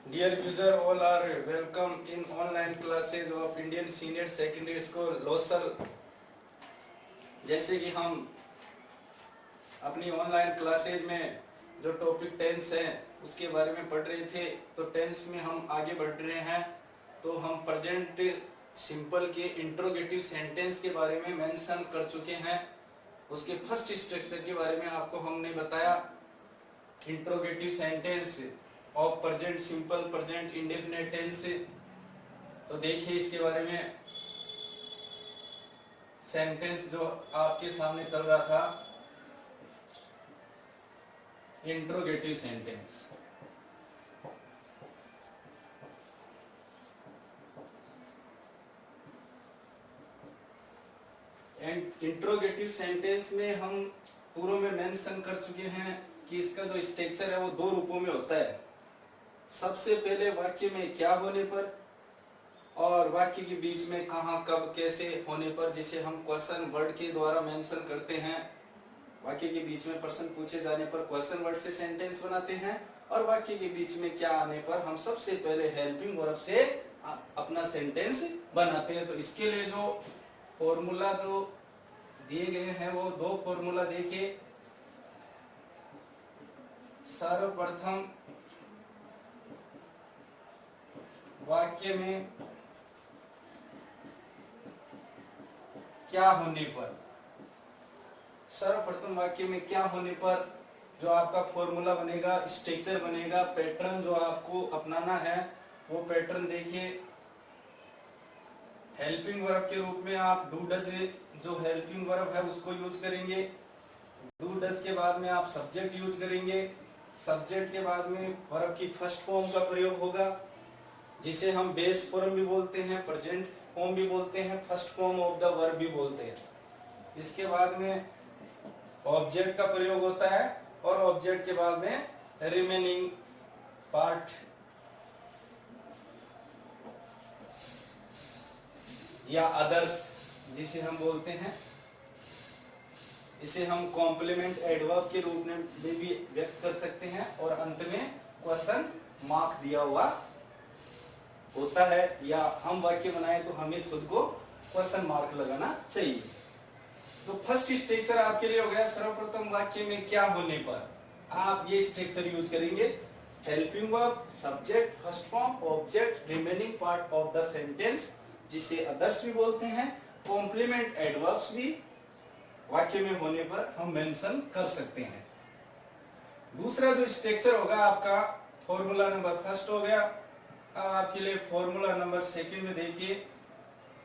Dear user, all are welcome in online classes of Indian Senior Secondary School Losal. जैसे कि हम अपनी online classes में जो टॉपिक टेंस है उसके बारे में पढ़ रहे थे, तो टेंस में हम आगे बढ़ रहे हैं। तो हम प्रेजेंट सिंपल के इंट्रोगेटिव सेंटेंस के बारे में मेंशन कर चुके हैं। उसके फर्स्ट स्ट्रक्चर के बारे में आपको हमने बताया। Interrogative sentence of present simple, present indefinite tense. तो देखिए इसके बारे में सेंटेंस जो आपके सामने चल रहा था, interrogative sentence. And interrogative sentence में हम पूर्व में मेंशन कर चुके हैं कि इसका जो स्ट्रक्चर है वो दो रूपों में होता है। सबसे पहले वाक्य में क्या होने पर और वाक्य के बीच में कहां, कब, कैसे होने पर, जिसे हम क्वेश्चन वर्ड के द्वारा मेंशन करते हैं। वाक्य के बीच में प्रश्न पूछे जाने पर क्वेश्चन वर्ड से सेंटेंस बनाते हैं, और वाक्य के बीच में क्या आने पर हम सबसे पहले हेल्पिंग वर्ब से अपना सेंटेंस बनाते हैं। तो इसके लिए जो फॉर्मूला जो दिए गए हैं वो दो फॉर्मूला देखिए। सर्वप्रथम वाक्य में क्या होने पर, सर्वप्रथम वाक्य में क्या होने पर जो आपका फॉर्मूला बनेगा, स्ट्रक्चर बनेगा, पैटर्न जो आपको अपनाना है वो पैटर्न देखिए। हेल्पिंग वर्ब के रूप में आप डू डज, जो हेल्पिंग वर्ब है उसको यूज करेंगे। डू डज के बाद में आप सब्जेक्ट यूज करेंगे। सब्जेक्ट के बाद में वर्ब की फर्स्ट फॉर्म का प्रयोग होगा, जिसे हम बेस फॉर्म भी बोलते हैं, प्रेजेंट फॉर्म भी बोलते हैं, first form of the verb भी बोलते हैं। इसके बाद में ऑब्जेक्ट का प्रयोग होता है, और ऑब्जेक्ट के बाद में रिमेनिंग पार्ट या अदर्स जिसे हम बोलते हैं। इसे हम कॉम्प्लीमेंट एडवर्ब के रूप में भी व्यक्त कर सकते हैं, और अंत में क्वेश्चन मार्क दिया हुआ होता है, या हम वाक्य बनाए तो हमें खुद को क्वेश्चन मार्क लगाना चाहिए। तो फर्स्ट स्ट्रक्चर आपके लिए हो गया, सर्वप्रथम वाक्य में क्या होने पर आप ये स्ट्रक्चर यूज करेंगे। Helping verb, subject, first form, object, remaining part of the sentence जिसे अदर्स भी बोलते हैं, कॉम्प्लीमेंट एडवर्ब्स भी वाक्य में होने पर हम मेंशन कर सकते हैं। दूसरा जो स्ट्रक्चर होगा आपका, फॉर्मूला नंबर फर्स्ट हो गया। अब आपके लिए फॉर्मूला नंबर सेकंड में देखिए।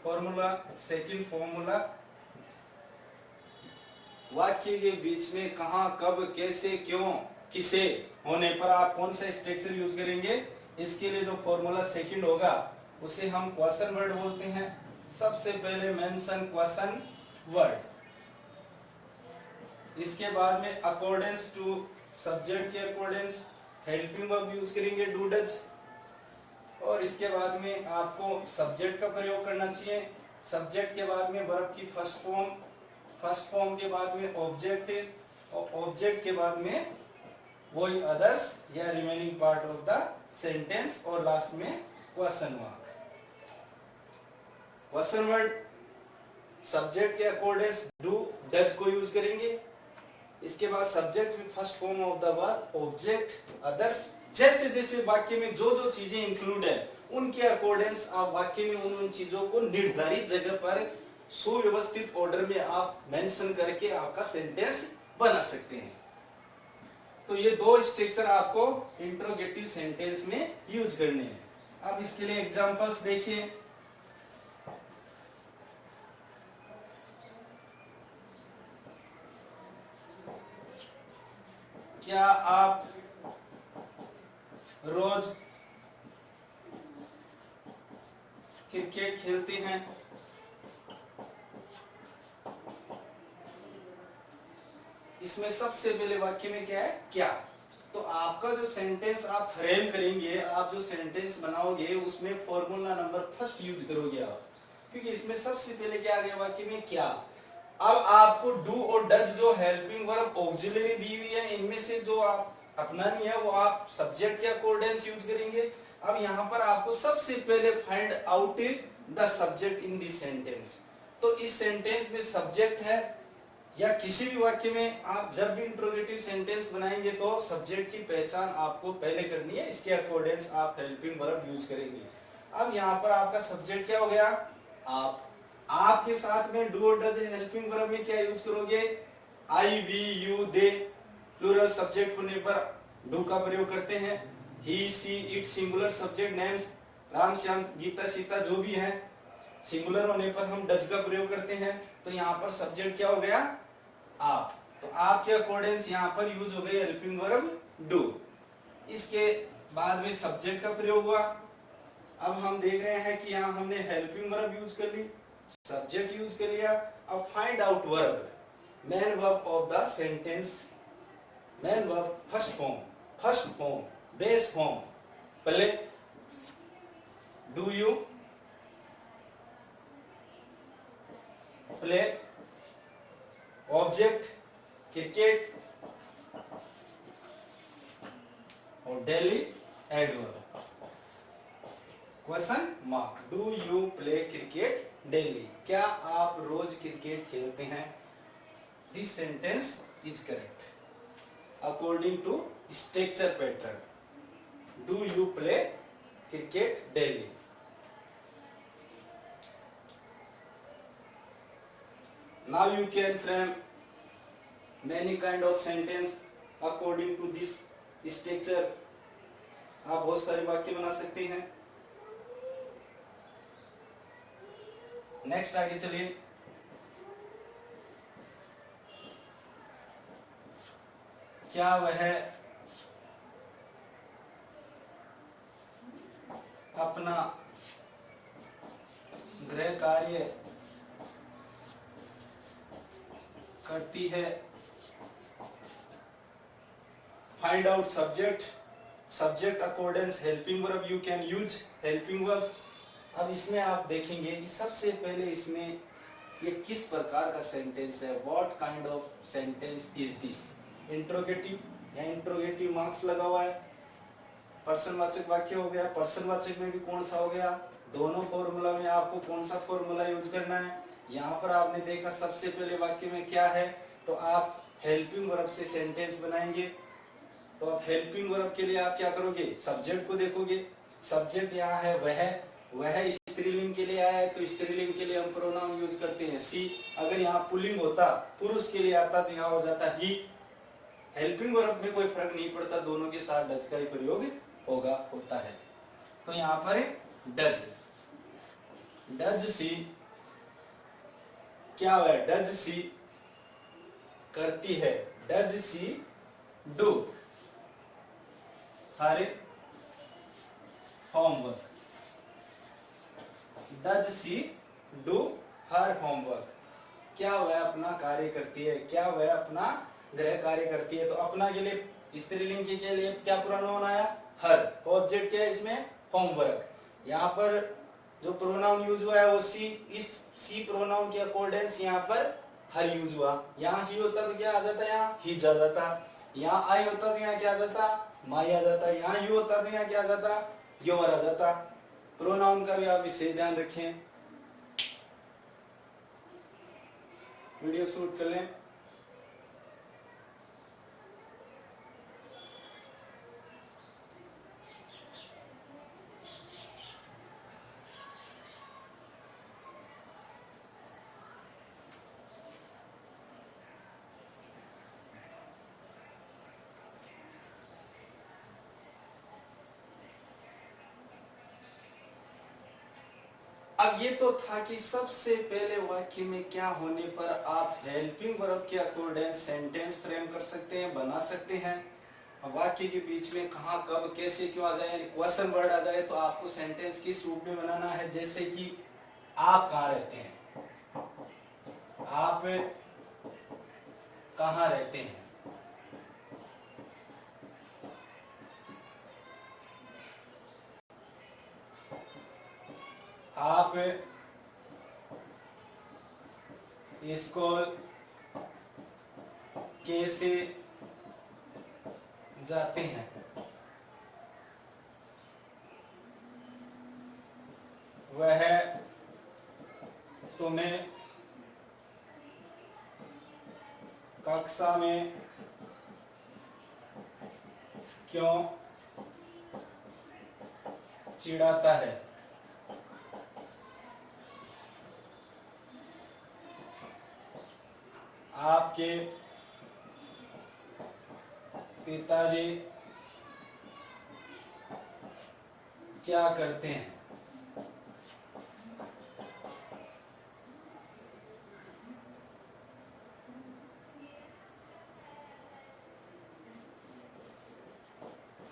फॉर्मूला सेकंड फॉर्मूला, वाक्य के बीच में कहां, कब, कैसे, क्यों, किसे होने पर आप कौन सा स्ट्रक्चर यूज करेंगे। इसके लिए जो फॉर्मूला सेकंड होगा उसे हम क्वेश्चन वर्ड बोलते हैं। सबसे पहले मेंशन क्वेश्चन वर्ड, इसके बाद में अकॉर्डेंस टू सब्जेक्ट के अकॉर्डेंस हेल्पिंग वर्ब यूज करेंगे डू डज, और इसके बाद में आपको सब्जेक्ट का प्रयोग करना चाहिए। सब्जेक्ट के बाद में वर्ब की फर्स्ट फॉर्म, फर्स्ट फॉर्म के बाद में ऑब्जेक्ट, और ऑब्जेक्ट के बाद में वही अदर्स या remaining part of the sentence, और लास्ट में question mark. Question word subject के अकॉर्डेंस डू डज को यूज करेंगे। इसके बाद सब्जेक्ट में first form of the verb, object, others, जैसे जैसे वाक्य में जो जो चीजें इंक्लूड है उनके अकॉर्डेंस आप वाक्य में उन चीजों को निर्धारित जगह पर सुव्यवस्थित ऑर्डर में आप मेंशन करके आपका सेंटेंस बना सकते हैं। तो ये दो स्ट्रक्चर आपको इंट्रोगेटिव सेंटेंस में यूज करने हैं। अब इसके लिए एग्जांपल्स देखिए। क्या आप रोज क्रिकेट खेलते हैं। इसमें सबसे पहले वाक्य में क्या है, क्या। तो आपका जो सेंटेंस आप फ्रेम करेंगे, आप जो सेंटेंस बनाओगे उसमें फॉर्मूला नंबर फर्स्ट यूज करोगे आप, क्योंकि इसमें सबसे पहले क्या आ गया वाक्य में, क्या। अब आपको डू और डज जो हेल्पिंग वर्ब ऑक्सिलरी दी हुई है, इनमें से जो आप अपनानी है वो आप सब्जेक्ट के अकॉर्डेंस यूज करेंगे। अब यहाँ पर आपको सबसे पहले find out the subject in this sentence. तो इस सेंटेंस में सब्जेक्ट है, या किसी भी वाक्य में आप जब भी इंट्रोगेटिव सेंटेंस बनाएंगे तो सब्जेक्ट की पहचान आपको पहले करनी है, इसके अकॉर्डिंग आप हेल्पिंग वर्ब यूज करेंगे। अब यहाँ पर आपका सब्जेक्ट क्या हो गया? आपके साथ में डू और डज हेल्पिंग वर्ब में क्या यूज करोगे? I, we, you, they. Plural subject होने पर डू का प्रयोग करते हैं। He, she, it singular subject names Ram, Shyam, Geeta, Sita जो भी है, सिंगुलर होने पर हम डज का प्रयोग करते हैं। तो यहाँ पर सब्जेक्ट क्या हो गया? आप। तो आपके अकॉर्डिंग यहाँ पर यूज हो गई हेल्पिंग वर्ब डू। इसके बाद में सब्जेक्ट का प्रयोग हुआ। अब हम देख रहे हैं कि यहाँ हमने हेल्पिंग वर्ब यूज कर ली, सब्जेक्ट यूज कर लिया। अब find out verb, main verb of the sentence. Main verb first form, base form. पहले do you play, object cricket, और daily adverb. Question mark, do you play cricket daily? क्या आप रोज cricket खेलते हैं? This sentence is correct according to structure pattern. Do you play cricket daily? Now you can frame many kind of sentence according to this structure। आप बहुत सारे वाक्य बना सकते हैं। नेक्स्ट आगे चलिए। क्या वह अपना गृह कार्य करती है? Find out subject accordance helping verb, you can use helping verb. अब इसमें आप देखेंगे कि सबसे पहले इसमें ये किस प्रकार का सेंटेंस है, what kind of sentence is this. Interrogative या इंट्रोगेटिव मार्क्स लगा हुआ है। पर्सनवाचक वाक्य हो गया, पर्सनवाचक में भी कौन सा हो गया? दोनों फॉर्मूला में आपको कौन सा फॉर्मूला यूज करना है? यहाँ पर आपने देखा सबसे पहले वाक्य में क्या है, तो आप हेल्पिंग वर्ब से सेंटेंस बनाएंगे। तो आप हेल्पिंग वर्ब के लिए आप क्या करोगे? सब्जेक्ट को देखोगे। सब्जेक्ट यहाँ है वह स्त्रीलिंग के लिए आया है, तो स्त्रीलिंग के लिए हम प्रोनाउन यूज करते हैं सी। अगर यहाँ पुल्लिंग होता, पुरुष के लिए आता, तो यहाँ हो जाता ही। हेल्पिंग वर्ब में कोई फर्क नहीं पड़ता, दोनों के साथ डज का ही प्रयोग होता है। तो यहाँ पर डज सी, क्या हुआ? डज सी करती है, does she do her homework? Does she do her homework? क्या वह अपना कार्य करती है, क्या वह अपना गृह कार्य करती है? तो अपना के लिए स्त्रीलिंग के लिए क्या प्रोनाउन आया? हर। ऑब्जेक्ट क्या है इसमें? होमवर्क। यहाँ पर जो प्रोनाउन यूज हुआ है वो सी, इस सी प्रोनाउन के अकॉर्डिंग यहाँ पर हर यूज हुआ। यहाँ ही होता तो क्या आ जाता? यहाँ ही जा जाता। यहाँ आई होता तो यहाँ क्या आ जाता? माई आ जाता। यहाँ यू होता तो यहाँ क्या आ जाता? योर आ जाता। प्रोनाउन का भी आप विशेष ध्यान रखें। वीडियो शूट कर लें। अब ये तो था कि सबसे पहले वाक्य में क्या होने पर आप हेल्पिंग वर्ब के अकॉर्डिंग सेंटेंस फ्रेम कर सकते हैं, बना सकते हैं। अब वाक्य के बीच में कहाँ, कब, कैसे, क्यों आ जाए, क्वेश्चन वर्ड आ जाए, तो आपको सेंटेंस किस रूप में बनाना है। जैसे कि आप कहाँ रहते हैं, आप कहाँ रहते हैं, आप स्कूल कैसे जाते हैं। वह तुम्हें कक्षा में क्यों चिढ़ाता है? आपके पिताजी क्या करते हैं?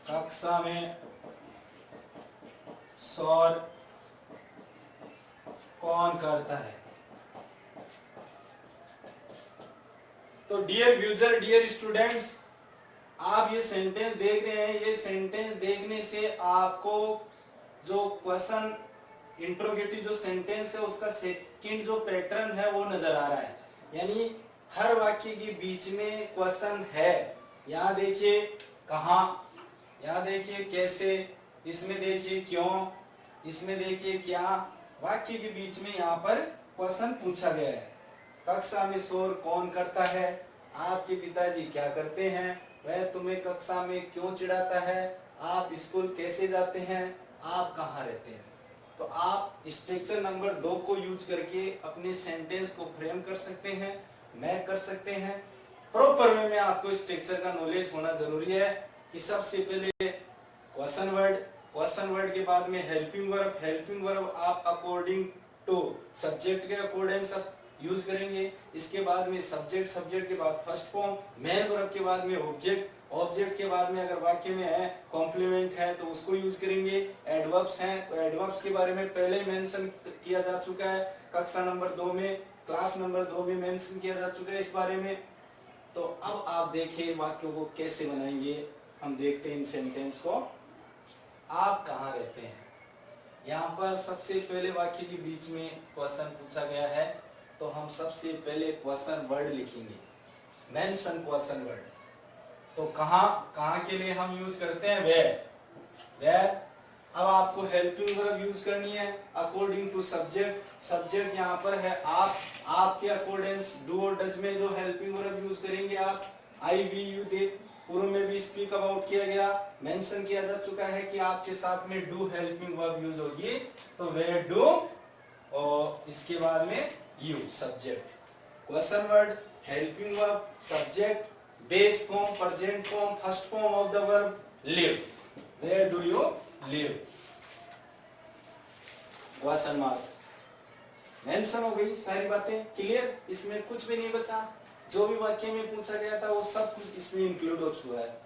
कक्षा में शोर कौन करता है? तो डियर व्यूजर, डियर स्टूडेंट्स, आप ये सेंटेंस देख रहे हैं। ये सेंटेंस देखने से आपको जो क्वेश्चन इंट्रोगेटिव जो सेंटेंस है उसका सेकंड जो पैटर्न है वो नजर आ रहा है। यानी हर वाक्य के बीच में क्वेश्चन है। यहाँ देखिए कहाँ, यहाँ देखिए कैसे, इसमें देखिए क्यों, इसमें देखिए क्या। वाक्य के बीच में यहाँ पर क्वेश्चन पूछा गया है। कक्षा में शोर कौन करता है? आपके पिताजी क्या करते हैं? वह तुम्हें कक्षा में क्यों चिढ़ाता है? आप स्कूल कैसे जाते हैं? आप कहाँ रहते हैं? तो आप स्ट्रक्चर नंबर 2 को यूज करके अपने सेंटेंस को फ्रेम कर सकते हैं, मैच कर सकते हैं। प्रॉपर वे में आपको स्ट्रक्चर का नॉलेज होना जरूरी है कि सबसे पहले क्वेश्चन वर्ड के बाद में हेल्पिंग वर्ब आप अकॉर्डिंग टू सब्जेक्ट के अकॉर्डिंग सब यूज करेंगे। इसके बाद में सब्जेक्ट के बाद फर्स्ट फॉर्म, मेन वर्ब के बाद में ऑब्जेक्ट के बाद में अगर वाक्य में है कॉम्प्लीमेंट है तो उसको यूज करेंगे। एडवर्ब्स हैं तो एडवर्ब्स के बारे में पहले मेंशन किया जा चुका है, कक्षा नंबर 2 में, क्लास नंबर 2 में मेंशन किया जा चुका है इस बारे में। तो अब आप देखिए वाक्यों को कैसे बनाएंगे। हम देखते हैं इन सेंटेंस को। आप कहाँ रहते हैं? यहाँ पर सबसे पहले वाक्य के बीच में क्वेश्चन पूछा गया है, तो हम सबसे पहले क्वेश्चन वर्ड लिखेंगे, मेंशन क्वेश्चन वर्ड। तो कहाँ के लिए हम यूज करते हैं? वेयर। अब आपको हेल्पिंग वर्ब यूज करनी है अकॉर्डिंग टू सब्जेक्ट यहाँ पर है आप। आपके अकॉर्डेंस डू और डज में जो हेल्पिंग वर्ब यूज करेंगे आप, आई, वी, यू, दे। पूर्व में भी स्पीक अबाउट किया गया, मेंशन किया जा चुका है कि आपके साथ में डू हेल्पिंग वर्ब यूज होगी। तो वेयर डू और इसके बाद में you subject, question word, helping verb, subject, base form, present form, first form of the verb live. Where do you live? Question mark. Mention हो गई सारी बातें क्लियर, इसमें कुछ भी नहीं बचा। जो भी वाक्य में पूछा गया था वो सब कुछ इसमें इंक्लूड हो चुका है।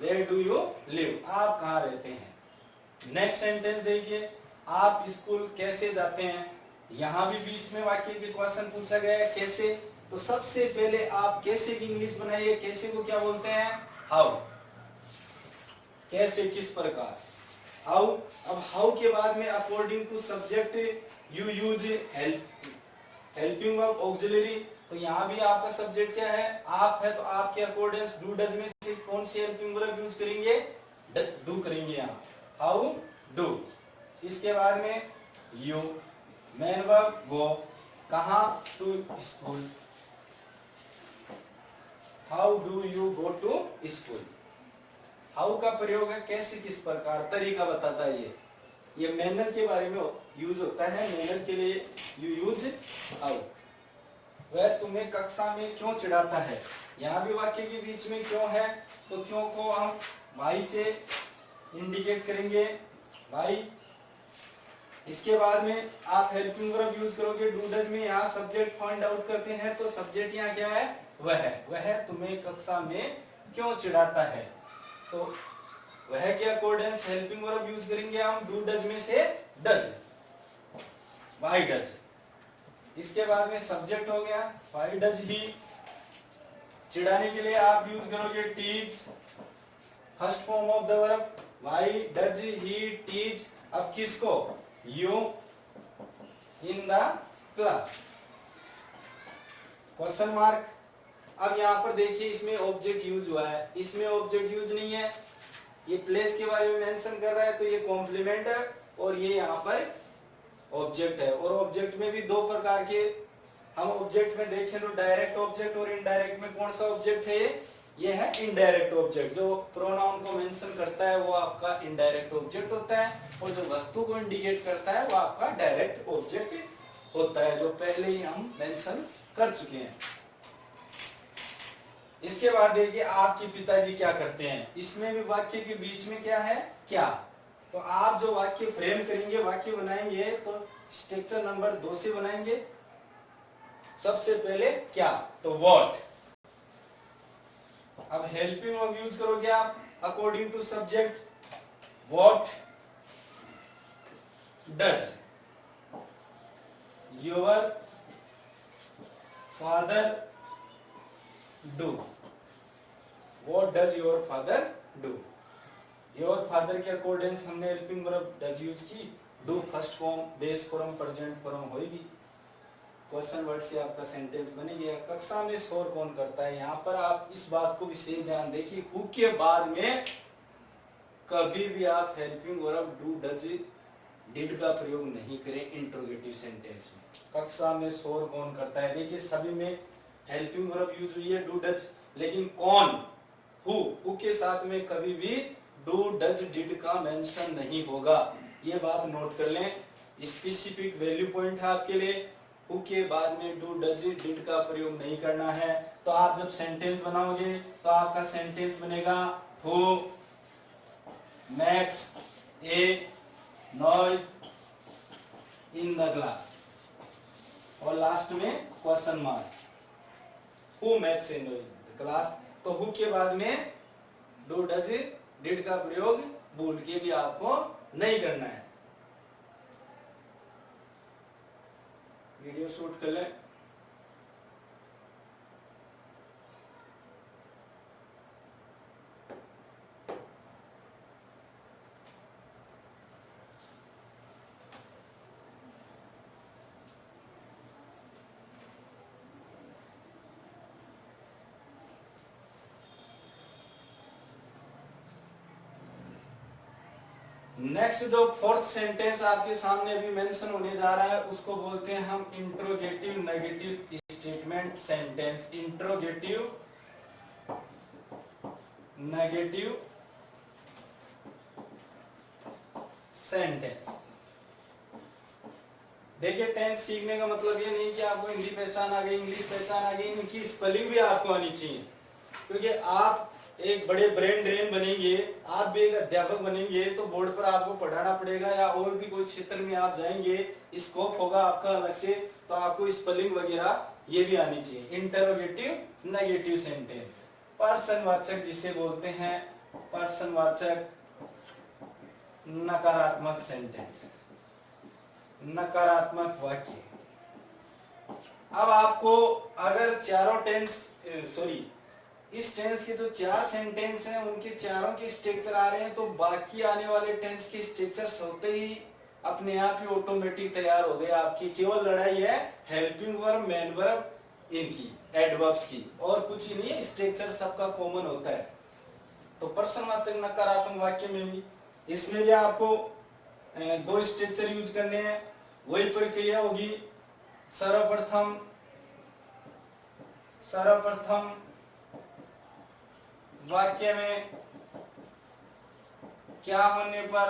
Where do you live? आप कहाँ रहते हैं? नेक्स्ट सेंटेंस देखिए, आप स्कूल कैसे जाते हैं? यहाँ भी बीच में वाक्य के क्वेश्चन पूछा गया है कैसे। तो सबसे पहले आप कैसे की इंग्लिश बनाइए। कैसे को क्या बोलते हैं? हाउ। कैसे, किस प्रकार, हाउ। अब हाउ के बाद में according to subject you use helping verb auxiliary. तो यहाँ भी आपका सब्जेक्ट क्या है? आप है, तो आपके अकॉर्डिंग डू डज में से कौन सी हेल्पिंग वर्ब यूज करेंगे? डू करेंगे यहाँ, हाउ डू। इसके बाद में यू, मेन वर्ब गो, कहाँ? To school, how do you go to school. How का प्रयोग है कैसे, किस प्रकार, तरीका बताता है ये मैनर के बारे में यूज होता है। मैनर के लिए यू यूज हाउ। वह तुम्हें कक्षा में क्यों चिढ़ाता है? यहाँ भी वाक्य के बीच में क्यों है, तो क्यों को हम भाई से इंडिकेट करेंगे, भाई। इसके बाद में आप हेल्पिंग वर्ब यूज करोगे डू डज में। यहाँ सब्जेक्ट फाइंड आउट करते हैं, तो सब्जेक्ट यहाँ क्या है? वह तुम्हें कक्षा में क्यों चिढ़ाता है। तो वह के अकॉर्डिंग हेल्पिंग वर्ब यूज करेंगे हम डू डज में से डज, व्हाई डज। इसके बाद में सब्जेक्ट हो गया, व्हाई डज ही। चिढ़ाने के लिए आप यूज करोगे teach, first form of the verb, why does he teach. अब किसको? You in the class, question mark. अब यहाँ पर देखिए इसमें ऑब्जेक्ट यूज हुआ है, इसमें ऑब्जेक्ट यूज नहीं है। ये प्लेस के बारे में मेंशन कर रहा है, तो ये कॉम्प्लीमेंट है और ये यहाँ पर ऑब्जेक्ट है। और ऑब्जेक्ट में भी दो प्रकार के, हम ऑब्जेक्ट में देखें तो डायरेक्ट ऑब्जेक्ट और इनडायरेक्ट में कौन सा ऑब्जेक्ट है ये है इनडायरेक्ट ऑब्जेक्ट। जो प्रोनाउन को मेंशन करता है वो आपका इनडायरेक्ट ऑब्जेक्ट होता है, और जो वस्तु को इंडिकेट करता है वो आपका डायरेक्ट ऑब्जेक्ट होता है, जो पहले ही हम मेंशन कर चुके हैं। इसके बाद देखिए आपके पिताजी क्या करते हैं, इसमें भी वाक्य के बीच में क्या है क्या। तो आप जो वाक्य फ्रेम करेंगे, वाक्य बनाएंगे, तो स्ट्रक्चर नंबर 2 से बनाएंगे। सबसे पहले क्या, तो व्हाट। अब हेल्पिंग वर्ब यूज करोगे आप according to subject, what does your father do. What does your father do. Your father के अकॉर्डिंग हमने हेल्पिंग वर्ब डज यूज की। Do first form, base form, present form होगी। Question word से आपका sentence बन गया। कक्षा में शोर कौन करता है, यहाँ पर आप इस बात को विशेष ध्यान देखिए, हु के बाद में कभी भी आप helping verb do does did का प्रयोग नहीं करें इंट्रोगेटिव सेंटेंस में। कक्षा में शोर कौन करता है, देखिए सभी में हेल्पिंग वर्ब यूज हुई है डू डज, लेकिन कौन, हु के साथ में कभी भी डू डज डिड का मेंशन नहीं होगा। ये बात नोट कर लें, स्पेसिफिक वैल्यू पॉइंट है आपके लिए। हु के बाद में डू डज डिड का प्रयोग नहीं करना है। तो आप जब सेंटेंस बनाओगे तो आपका सेंटेंस बनेगा who makes a noise in the class, और लास्ट में question mark, who makes a noise in the class. तो हु के बाद में डू डज डिड का प्रयोग भूल के भी आपको नहीं करना है। वीडियो शूट कर लें। नेक्स्ट जो फोर्थ सेंटेंस आपके सामने अभी मेंशन होने जा रहा है उसको बोलते हैं हम interrogative negative statement sentence. Interrogative negative sentence. देखिए टेंस सीखने का मतलब ये नहीं कि आपको हिंदी पहचान आ गई, इंग्लिश पहचान आ गई, इनकी स्पेलिंग भी आपको आनी चाहिए, क्योंकि आप एक बड़े ब्रेन ड्रेन बनेंगे, आप भी एक अध्यापक बनेंगे तो बोर्ड पर आपको पढ़ाना पड़ेगा, या और भी कोई क्षेत्र में आप जाएंगे, स्कोप होगा आपका अलग से, तो आपको स्पेलिंग वगैरह ये भी आनी चाहिए। इंटरोगेटिव नेगेटिव सेंटेंस, पर्सनवाचक जिसे बोलते हैं, पर्सनवाचक नकारात्मक सेंटेंस, नकारात्मक वाक्य। अब आपको अगर चारों टेंस इस टेंस के जो 4 सेंटेंस हैं उनके चारों के स्ट्रक्चर आ रहे हैं, तो बाकी आने वाले टेंस के स्ट्रक्चर्स होते ही अपने आप ही ऑटोमेटिक तैयार हो गए आपकी। केवल लड़ाई है हेल्पिंग वर्ब, मेन वर्ब, इनकी एडवर्ब्स की, और कुछ ही नहीं है, स्ट्रक्चर सबका कॉमन होता है। तो पर्सनवाचक नकारात्मक वाक्य में भी, इसमें भी आपको 2 स्ट्रक्चर यूज करने हैं, वही प्रक्रिया होगी। सर्वप्रथम वाक्य में क्या होने पर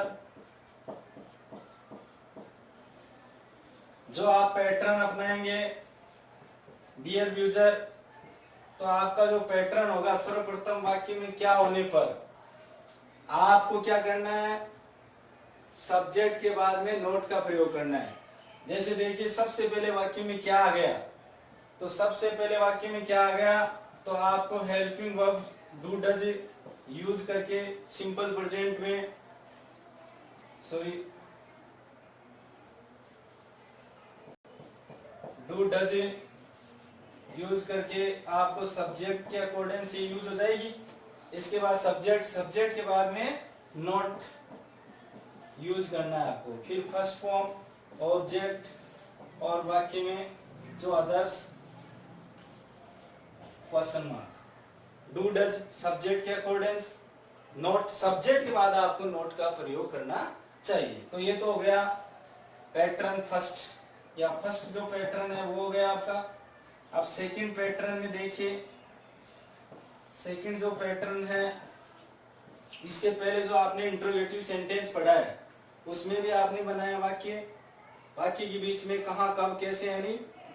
जो आप पैटर्न अपनाएंगे डियर यूजर, तो आपका जो पैटर्न होगा सर्वप्रथम वाक्य में क्या होने पर आपको क्या करना है, सब्जेक्ट के बाद में नोट का प्रयोग करना है। जैसे देखिए सबसे पहले वाक्य में क्या आ गया, तो सबसे पहले वाक्य में क्या आ गया, तो आपको helping verb do does use करके सिंपल प्रेजेंट में डू डज यूज करके आपको सब्जेक्ट के अकॉर्डिंग से यूज हो जाएगी। इसके बाद सब्जेक्ट के बाद में नोट यूज करना है आपको, फिर फर्स्ट फॉर्म ऑब्जेक्ट, और वाक्य में जो others question mark. Do does subject के अकॉर्डिंग, नोट सब्जेक्ट के बाद आपको नोट का प्रयोग करना चाहिए। तो ये तो हो गया पैटर्न फर्स्ट या फर्स्ट जो पैटर्न है वो हो गया आपका। अब सेकंड पैटर्न में देखिए, सेकंड जो पैटर्न है, इससे पहले जो आपने इंट्रोगेटिव सेंटेंस पढ़ा है उसमें भी आपने बनाया वाक्य, वाक्य के बीच में कहाँ कब कैसे यानी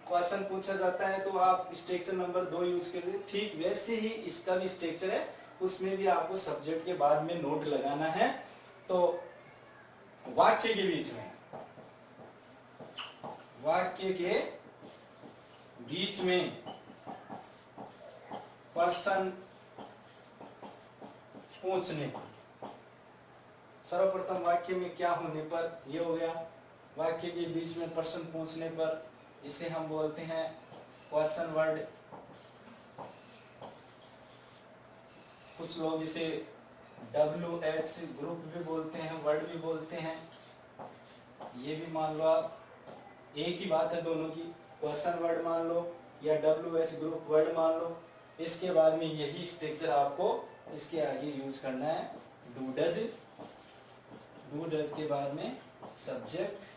क्वेश्चन पूछा जाता है, तो आप स्ट्रक्चर नंबर 2 यूज कर रहे। ठीक वैसे ही इसका भी स्ट्रक्चर है, उसमें भी आपको सब्जेक्ट के बाद में नोट लगाना है। तो वाक्य के बीच में, वाक्य के बीच में पर्सन पूछने पर, सर्वप्रथम वाक्य में क्या होने पर, ये हो गया वाक्य के बीच में प्रश्न पूछने पर, जिसे हम बोलते हैं क्वेश्चन वर्ड। कुछ लोग इसे WH ग्रुप भी बोलते हैं, वर्ड भी बोलते हैं। ये भी मान लो आप, एक ही बात है दोनों की, क्वेश्चन वर्ड मान लो या WH ग्रुप वर्ड मान लो। इसके बाद में यही स्ट्रक्चर आपको इसके आगे यूज करना है। डू डज, डू डज के बाद में सब्जेक्ट,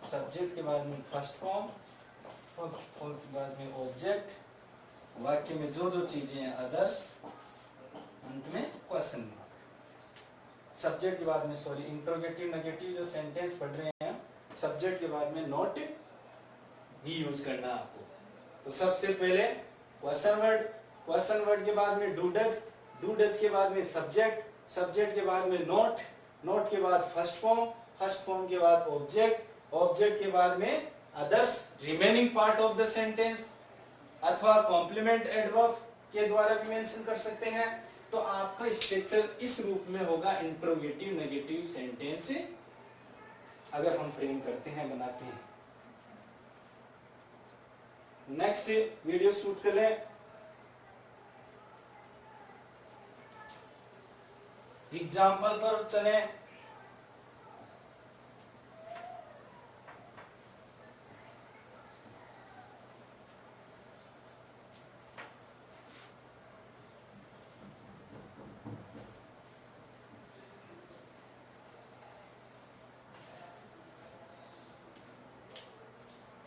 सब्जेक्ट के बाद में फर्स्ट फॉर्म, फर्स्ट फॉर्म के बाद में ऑब्जेक्ट, वाक्य में जो जो चीजें हैं अदर्स, अंत में क्वेश्चन मार्क। सब्जेक्ट के बाद में सॉरी इंट्रोगेटिव नेगेटिव जो सेंटेंस पढ़ रहे हैं, सब्जेक्ट के बाद में नॉट भी यूज करना है आपको। तो सबसे पहले क्वेश्चन वर्ड, क्वेश्चन वर्ड के बाद में डू डज, डू डज के बाद में सब्जेक्ट, सब्जेक्ट के बाद में नोट, नोट के बाद फर्स्ट फॉर्म, फर्स्ट फॉर्म के बाद ऑब्जेक्ट, ऑब्जेक्ट के बाद में others remaining part of the sentence, अथवा कॉम्प्लीमेंट एडवर्ब के द्वारा भी मेंशन कर सकते हैं। तो आपका स्ट्रक्चर इस रूप में होगा, इंट्रोगेटिव नेगेटिव सेंटेंस अगर हम फ्रेम करते हैं, बनाते हैं। नेक्स्ट वीडियो शूट कर लें। एग्जाम्पल पर चले।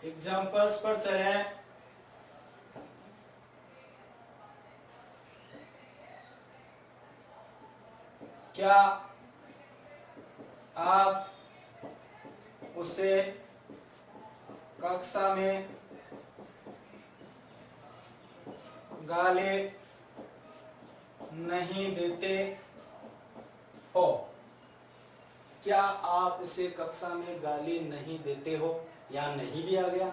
एग्जाम्पल्स पर चले। क्या आप उसे कक्षा में गाली नहीं देते हो? क्या आप उसे कक्षा में गाली नहीं देते हो, या नहीं भी आ गया।